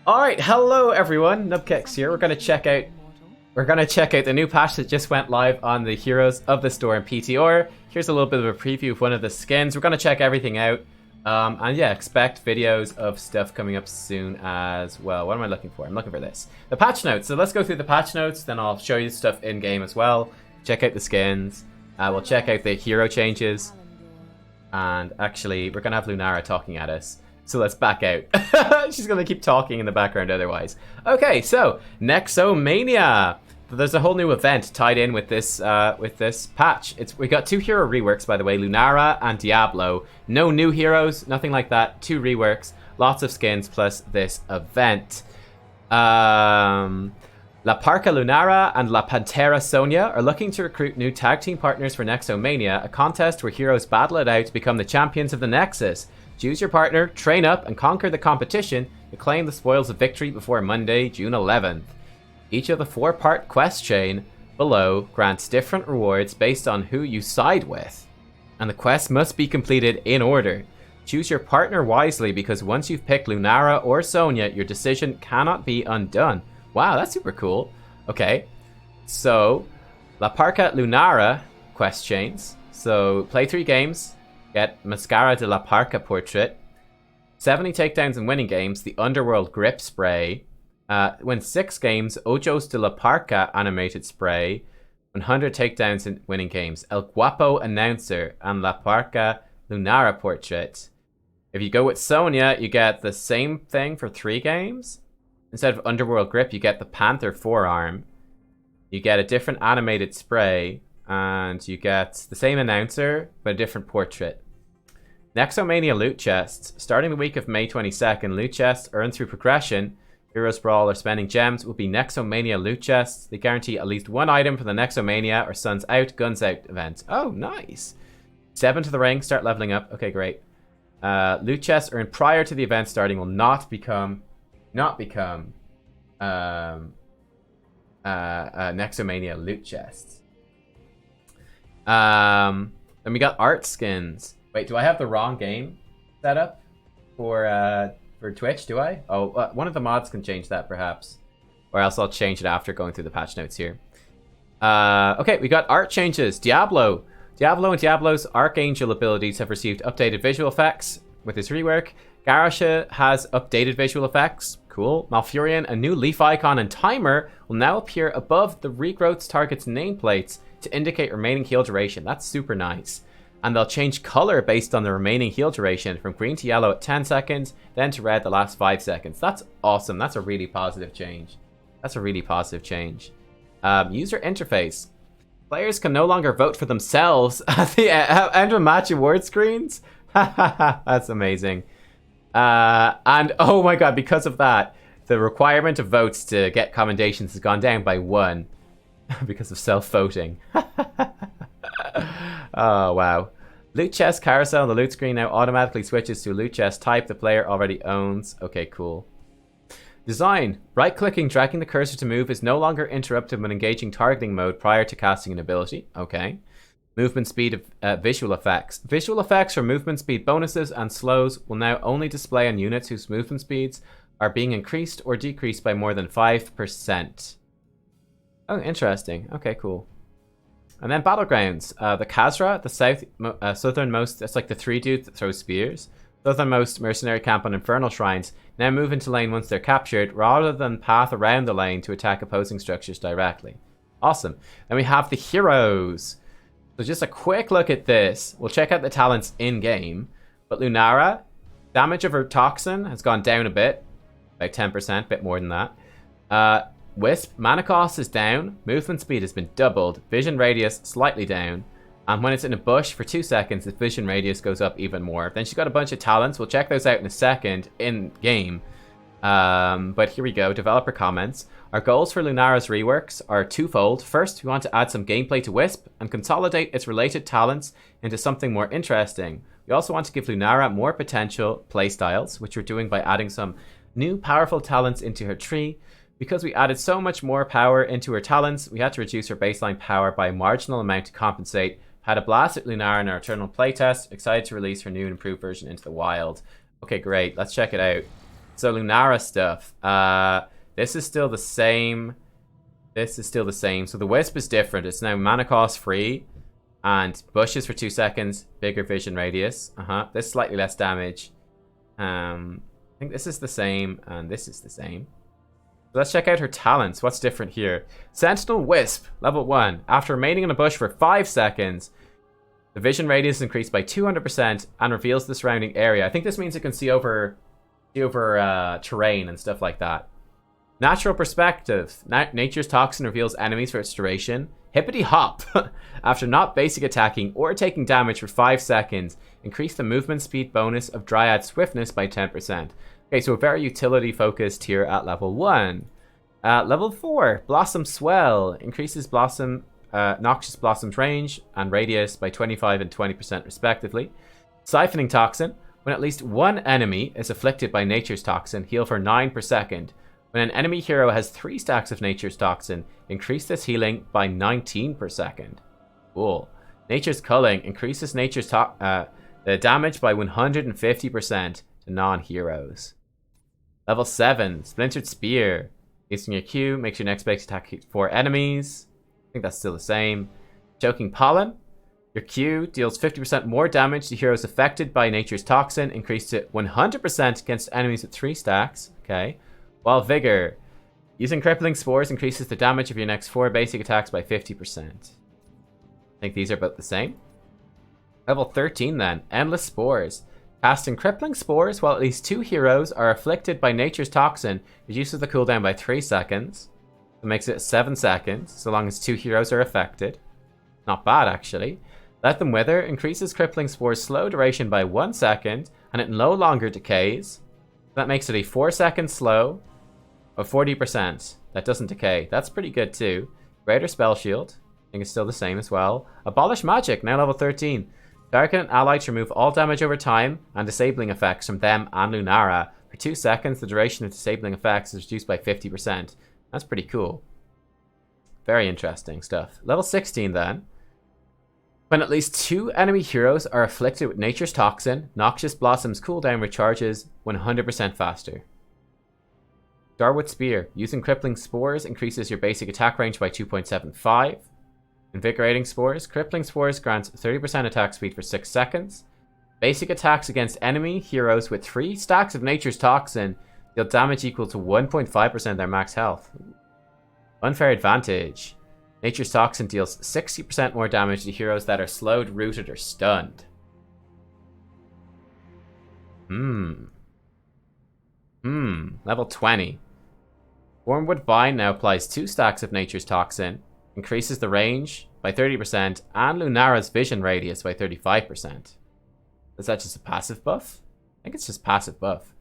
Alright, hello everyone, Nubkeks here. We're gonna check out the new patch that just went live on the Heroes of the Storm PTR. Here's a little bit of a preview of one of the skins. We're gonna check everything out. And yeah, expect videos of stuff coming up soon as well. What am I looking for? I'm looking for this. The patch notes. So let's go through the patch notes, then I'll show you stuff in game as well. Check out the skins. We'll check out the hero changes. And actually, we're gonna have Lunara talking at us. So let's back out. She's gonna keep talking in the background otherwise. Okay, so Nexomania. There's a whole new event tied in with this patch. We got 2 hero reworks, by the way, Lunara and Diablo. No new heroes, nothing like that. 2 reworks, lots of skins plus this event. La Parca Lunara and La Pantera Sonia are looking to recruit new tag team partners for Nexomania, a contest where heroes battle it out to become the champions of the Nexus. Choose your partner, train up, and conquer the competition to claim the spoils of victory before Monday, June 11th. Each of the 4-part quest chain below grants different rewards based on who you side with, and the quest must be completed in order. Choose your partner wisely because once you've picked Lunara or Sonia, your decision cannot be undone. Wow, that's super cool. Okay, so La Parca Lunara quest chains. So play 3 games. Get Mascara de la Parca portrait, 70 takedowns and winning games, the Underworld grip spray, win 6 games, Ojos de la Parca animated spray, 100 takedowns and winning games, El Guapo announcer, and La Parca Lunara portrait. If you go with Sonia, you get the same thing for 3 games. Instead of Underworld grip, you get the Panther forearm. You get a different animated spray. And you get the same announcer, but a different portrait. Nexomania loot chests. Starting the week of May 22nd, loot chests earned through progression, Heroes Brawl, or spending gems will be Nexomania loot chests. They guarantee at least 1 item for the Nexomania or Suns Out, Guns Out event. Oh, nice. 7 to the ring, start leveling up. Okay, great. Loot chests earned prior to the event starting will not become Nexomania loot chests. Then we got art skins. Wait, do I have the wrong game set up for Twitch? Do I? Oh, one of the mods can change that perhaps, or else I'll change it after going through the patch notes here. Okay, we got art changes. Diablo and Diablo's Archangel abilities have received updated visual effects with his rework. Garasha has updated visual effects. Cool. Malfurion, a new leaf icon and timer will now appear above the regrowth target's nameplates to indicate remaining heal duration. That's super nice. And they'll change color based on the remaining heal duration from green to yellow at 10 seconds, then to red the last 5 seconds. That's awesome. That's a really positive change. User interface. Players can no longer vote for themselves at the end of match award screens. That's amazing. And oh my god, because of that, the requirement of votes to get commendations has gone down by 1. Because of self-voting. Oh, wow. Loot chest carousel on the loot screen now automatically switches to a loot chest type the player already owns. Okay, cool. Design. Right-clicking, dragging the cursor to move is no longer interrupted when engaging targeting mode prior to casting an ability. Okay. Movement speed of visual effects. Visual effects for movement speed bonuses and slows will now only display on units whose movement speeds are being increased or decreased by more than 5%. Oh, interesting. Okay, cool. And then Battlegrounds. The Khazra, the southernmost, it's like the 3 dudes that throw spears. Southernmost mercenary camp on Infernal Shrines now move into lane once they're captured, rather than path around the lane to attack opposing structures directly. Awesome. Then we have the heroes. So just a quick look at this. We'll check out the talents in-game. But Lunara, damage of her toxin has gone down a bit. About 10%, bit more than that. Wisp, mana cost is down, movement speed has been doubled, vision radius slightly down, and when it's in a bush for 2 seconds, the vision radius goes up even more. Then she's got a bunch of talents, we'll check those out in a second in-game. But here we go, developer comments. Our goals for Lunara's reworks are twofold. First, we want to add some gameplay to Wisp and consolidate its related talents into something more interesting. We also want to give Lunara more potential playstyles, which we're doing by adding some new powerful talents into her tree. Because we added so much more power into her talents, we had to reduce her baseline power by a marginal amount to compensate. Had a blast at Lunara in our Eternal playtest. Excited to release her new and improved version into the wild. Okay, great. Let's check it out. So Lunara stuff. This is still the same. This is still the same. So the Wisp is different. It's now mana cost free. And bushes for 2 seconds. Bigger vision radius. This is slightly less damage. I think this is the same. And this is the same. So let's check out her talents. What's different here? Sentinel Wisp. Level 1. After remaining in a bush for 5 seconds. The vision radius is increased by 200% and reveals the surrounding area. I think this means it can see over terrain and stuff like that. Natural perspective. Nature's toxin reveals enemies for its duration. Hippity hop. After not basic attacking or taking damage for 5 seconds, increase the movement speed bonus of Dryad swiftness by 10%. Okay, so very utility focused here at level 1. Level 4, Blossom Swell. Increases Noxious Blossom's range and radius by 25 and 20% respectively. Siphoning Toxin. When at least one enemy is afflicted by Nature's Toxin, heal for 9 per second. When an enemy hero has 3 stacks of Nature's Toxin, increase this healing by 19 per second. Cool. Nature's Culling increases the damage by 150% to non-heroes. Level 7, Splintered Spear. Using your Q, makes your next base attack hit 4 enemies. I think that's still the same. Choking Pollen. Your Q deals 50% more damage to heroes affected by Nature's Toxin, increased to 100% against enemies with 3 stacks. Okay. While Vigor. Using Crippling Spores increases the damage of your next 4 basic attacks by 50%. I think these are about the same. Level 13 then. Endless Spores. Casting Crippling Spores while at least 2 heroes are afflicted by Nature's Toxin reduces the cooldown by 3 seconds. It makes it 7 seconds, so long as 2 heroes are affected. Not bad, actually. Let Them Wither increases Crippling Spore's slow duration by 1 second, and it no longer decays. That makes it a 4-second slow of 40%. That doesn't decay. That's pretty good, too. Greater Spell Shield. I think it's still the same as well. Abolish Magic, now level 13. Target an ally to remove all damage over time and disabling effects from them and Lunara. For 2 seconds, the duration of disabling effects is reduced by 50%. That's pretty cool. Very interesting stuff. Level 16 then. When at least 2 enemy heroes are afflicted with Nature's Toxin, Noxious Blossom's cooldown recharges 100% faster. Darwood Spear. Using Crippling Spores increases your basic attack range by 2.75. Invigorating Spores. Crippling Spores grants 30% attack speed for 6 seconds. Basic attacks against enemy heroes with 3 stacks of Nature's Toxin deal damage equal to 1.5% of their max health. Unfair Advantage. Nature's Toxin deals 60% more damage to heroes that are slowed, rooted, or stunned. Level 20. Wormwood Vine now applies 2 stacks of Nature's Toxin, increases the range by 30%, and Lunara's vision radius by 35%. Is that just a passive buff? I think it's just passive buff.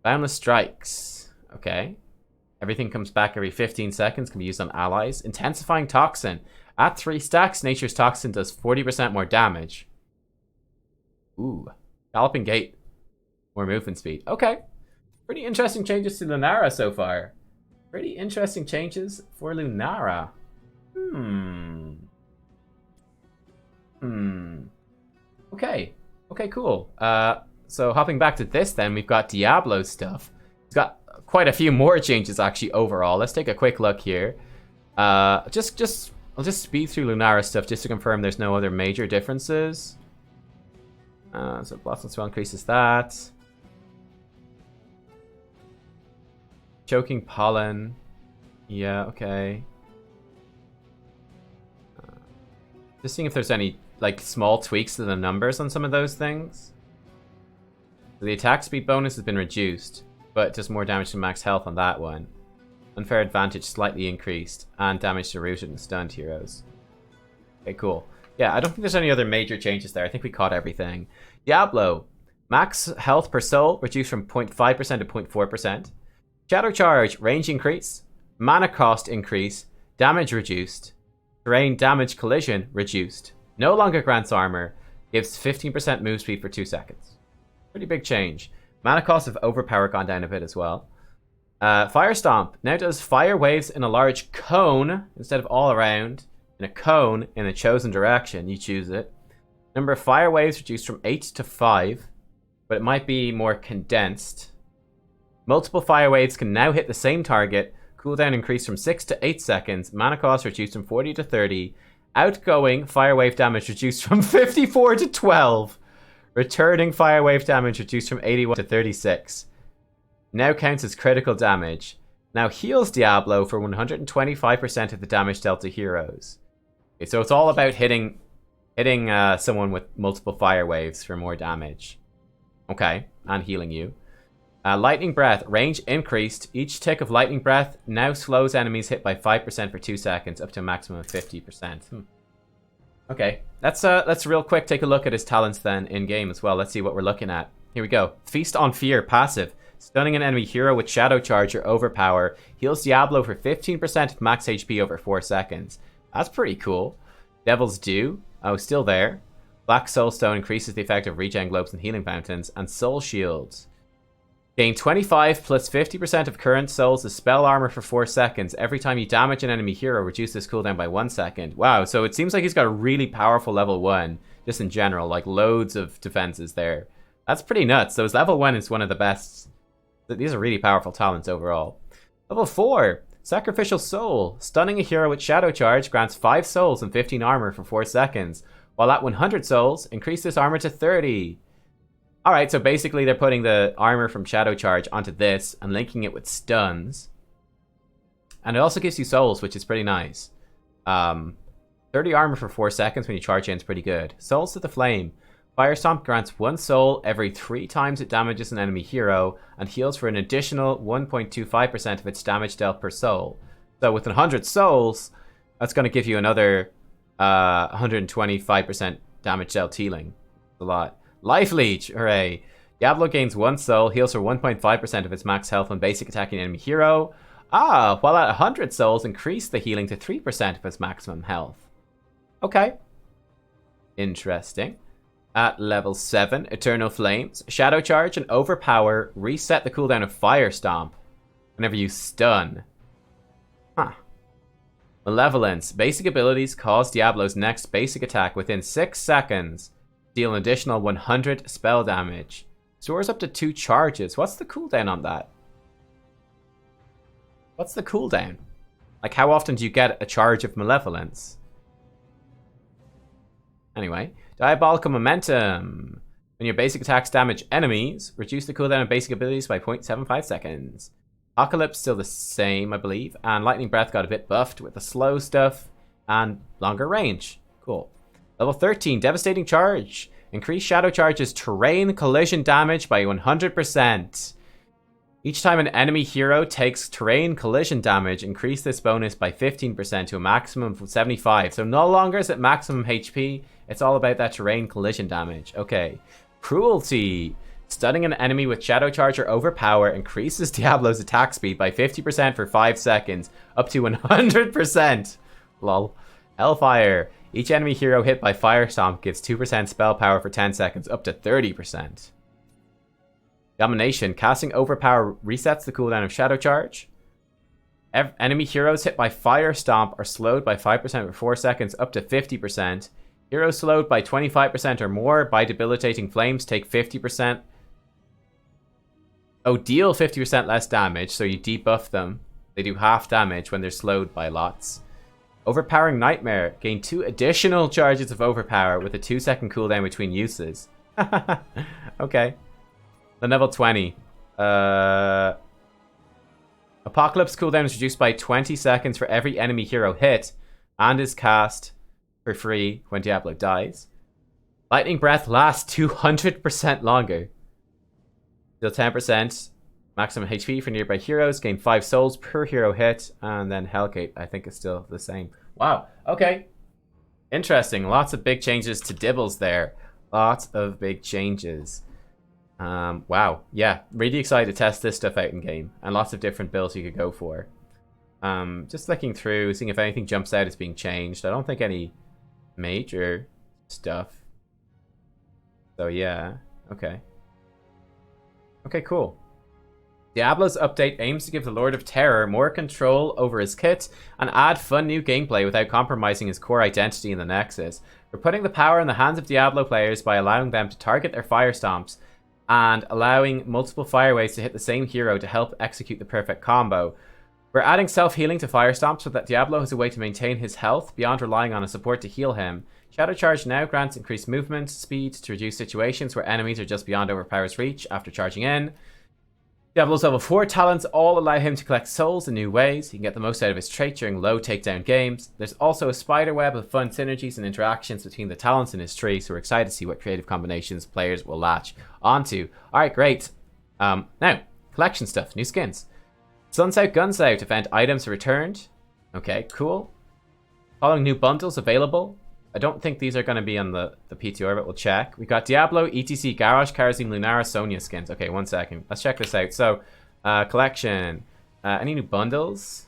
Boundless Strikes. Okay. Everything comes back every 15 seconds, can be used on allies. Intensifying Toxin. At 3 stacks, Nature's Toxin does 40% more damage. Ooh. Galloping Gait. More movement speed. Okay. Pretty interesting changes to Lunara so far. Pretty interesting changes for Lunara. Okay. Okay, cool. So hopping back to this then, we've got Diablo stuff. It's got quite a few more changes actually overall. Let's take a quick look here. I'll just speed through Lunara stuff just to confirm there's no other major differences. So Blossom Swell increases that. Choking Pollen. Yeah, okay. Just seeing if there's any like small tweaks to the numbers on some of those things. So the attack speed bonus has been reduced, but it does more damage to max health on that one. Unfair Advantage slightly increased, and damage to rooted and stunned heroes. Okay, cool. Yeah, I don't think there's any other major changes there. I think we caught everything. Diablo. Max health per soul reduced from 0.5% to 0.4%. Shadow Charge. Range increase. Mana cost increase. Damage reduced. Terrain damage collision reduced. No longer grants armor. Gives 15% move speed for 2 seconds. Pretty big change. Mana cost of Overpower gone down a bit as well. Fire Stomp. Now does fire waves in a large cone instead of all around. In a cone in a chosen direction. You choose it. Number of fire waves reduced from 8 to 5. But it might be more condensed. Multiple fire waves can now hit the same target. Cooldown increased from 6 to 8 seconds. Mana cost reduced from 40 to 30. Outgoing fire wave damage reduced from 54 to 12. Returning fire wave damage reduced from 81 to 36. Now counts as critical damage. Now heals Diablo for 125% of the damage dealt to heroes. Okay, so it's all about hitting someone with multiple fire waves for more damage. Okay, and healing you. Lightning Breath. Range increased. Each tick of Lightning Breath now slows enemies hit by 5% for 2 seconds, up to a maximum of 50%. Okay, let's real quick take a look at his talents then in-game as well. Let's see what we're looking at. Here we go. Feast on Fear, passive. Stunning an enemy hero with Shadow Charge or Overpower. Heals Diablo for 15% of max HP over 4 seconds. That's pretty cool. Devil's Due. Oh, still there. Black Soulstone increases the effect of regen globes and healing fountains. And Soul Shields. Gain 25 plus 50% of current souls as spell armor for 4 seconds. Every time you damage an enemy hero, reduce this cooldown by 1 second. Wow, so it seems like he's got a really powerful level 1, just in general. Like, loads of defenses there. That's pretty nuts. So his level 1 is one of the best. These are really powerful talents overall. Level 4, Sacrificial Soul. Stunning a hero with Shadow Charge grants 5 souls and 15 armor for 4 seconds. While at 100 souls, increase this armor to 30. Alright, so basically they're putting the armor from Shadow Charge onto this and linking it with stuns. And it also gives you souls, which is pretty nice. 30 armor for 4 seconds when you charge in is pretty good. Souls to the Flame. Fire Stomp grants 1 soul every 3 times it damages an enemy hero and heals for an additional 1.25% of its damage dealt per soul. So with 100 souls, that's going to give you another 125% damage dealt healing. That's a lot. Life Leech, hooray. Diablo gains 1 soul, heals for 1.5% of its max health when basic attacking an enemy hero. While at 100 souls, increase the healing to 3% of its maximum health. Okay. Interesting. At level 7, Eternal Flames. Shadow Charge and Overpower reset the cooldown of Fire Stomp whenever you stun. Malevolence. Basic abilities cause Diablo's next basic attack within 6 seconds. Deal an additional 100 spell damage. Stores up to 2 charges. What's the cooldown on that? What's the cooldown? Like, how often do you get a charge of Malevolence? Anyway. Diabolical Momentum. When your basic attacks damage enemies, reduce the cooldown of basic abilities by 0.75 seconds. Apocalypse still the same, I believe. And Lightning Breath got a bit buffed with the slow stuff and longer range. Cool. Level 13, Devastating Charge. Increase Shadow Charge's terrain collision damage by 100%. Each time an enemy hero takes terrain collision damage, increase this bonus by 15% to a maximum of 75. So no longer is it maximum HP, it's all about that terrain collision damage. Okay. Cruelty. Stunning an enemy with Shadow Charge or Overpower increases Diablo's attack speed by 50% for 5 seconds, up to 100%. Lol. Hellfire. Each enemy hero hit by Fire Stomp gives 2% spell power for 10 seconds, up to 30%. Domination. Casting Overpower resets the cooldown of Shadow Charge. Enemy heroes hit by Fire Stomp are slowed by 5% for 4 seconds, up to 50%. Heroes slowed by 25% or more by debilitating flames take 50%. Oh, deal 50% less damage, so you debuff them. They do half damage when they're slowed by lots. Overpowering Nightmare. Gain 2 additional charges of Overpower with a 2-second cooldown between uses. Okay. Then level 20. Apocalypse cooldown is reduced by 20 seconds for every enemy hero hit and is cast for free when Diablo dies. Lightning Breath lasts 200% longer. Deal 10% maximum HP for nearby heroes. Gain 5 souls per hero hit. And then Hellgate, I think, is still the same. Wow. Okay. Interesting. Lots of big changes to Dibbles there. Lots of big changes. Wow. Yeah. Really excited to test this stuff out in game. And lots of different builds you could go for. Just looking through, seeing if anything jumps out as being changed. I don't think any major stuff. So yeah. Okay. Okay, cool. Diablo's update aims to give the Lord of Terror more control over his kit and add fun new gameplay without compromising his core identity in the Nexus. We're putting the power in the hands of Diablo players by allowing them to target their fire stomps and allowing multiple fire waves to hit the same hero to help execute the perfect combo. We're adding self-healing to Fire Stomp so that Diablo has a way to maintain his health beyond relying on a support to heal him. Shadow Charge now grants increased movement speed to reduce situations where enemies are just beyond Overpower's reach after charging in. Diablo's level 4 talents all allow him to collect souls in new ways. He can get the most out of his trait during low takedown games. There's also a spider web of fun synergies and interactions between the talents in his tree, so we're excited to see what creative combinations players will latch onto. Alright, great. Now, collection stuff, new skins. Sun's out, guns out, event items are returned. Okay, cool. Following new bundles available. I don't think these are going to be on the PTR, but we'll check. We got Diablo, ETC, Garrosh, Karazim, Lunara, Sonya skins. Okay, 1 second. Let's check this out. So, collection. Any new bundles?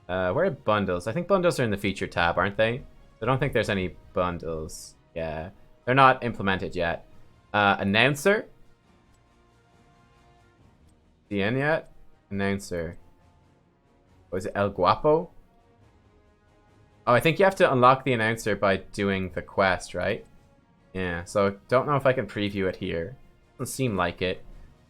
Where are bundles? I think bundles are in the feature tab, aren't they? I don't think there's any bundles. Yeah. They're not implemented yet. Announcer? The end yet? Announcer. Was it El Guapo? Oh, I think you have to unlock the announcer by doing the quest, right? Yeah, so don't know if I can preview it here. Doesn't seem like it.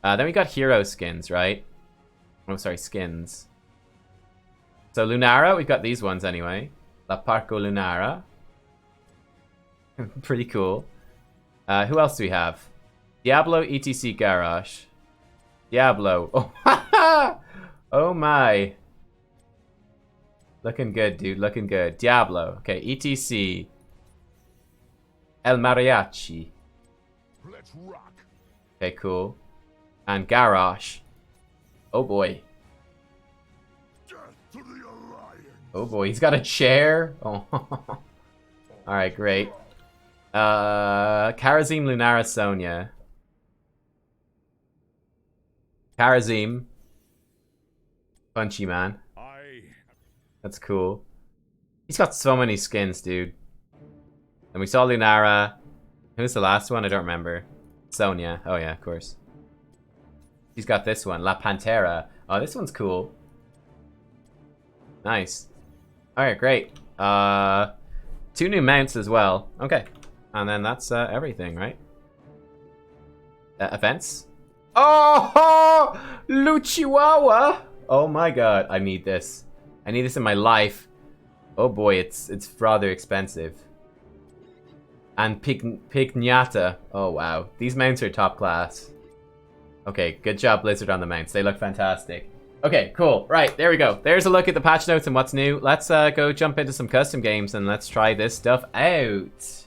Then we got hero skins, right? Oh, sorry, skins. So Lunara, we've got these ones anyway. La Parco Lunara. Pretty cool. Who else do we have? Diablo, ETC, Garrosh. Diablo. Oh, oh my. Looking good, dude. Looking good. Diablo. Okay, ETC. El Mariachi. Let's rock. Okay, cool. And Garrosh. Oh boy. Death to the Alliance. Oh boy, he's got a chair. Oh. Alright, great. Karazim, Lunara, Sonya. Karazim. Punchy man. That's cool. He's got so many skins, dude. And we saw Lunara. Who's the last one? I don't remember. Sonya. Oh yeah, of course. He's got this one. La Pantera. Oh, this one's cool. Nice. Alright, great. 2 new mounts as well. Okay. And then that's everything, right? Events? Oh! Luchiwawa! Oh my god. I need this. I need this in my life. Oh boy, it's rather expensive. And Pignata. Oh wow. These mounts are top class. Okay, good job Blizzard on the mounts. They look fantastic. Okay, cool. Right, there we go. There's a look at the patch notes and what's new. Let's go jump into some custom games and let's try this stuff out.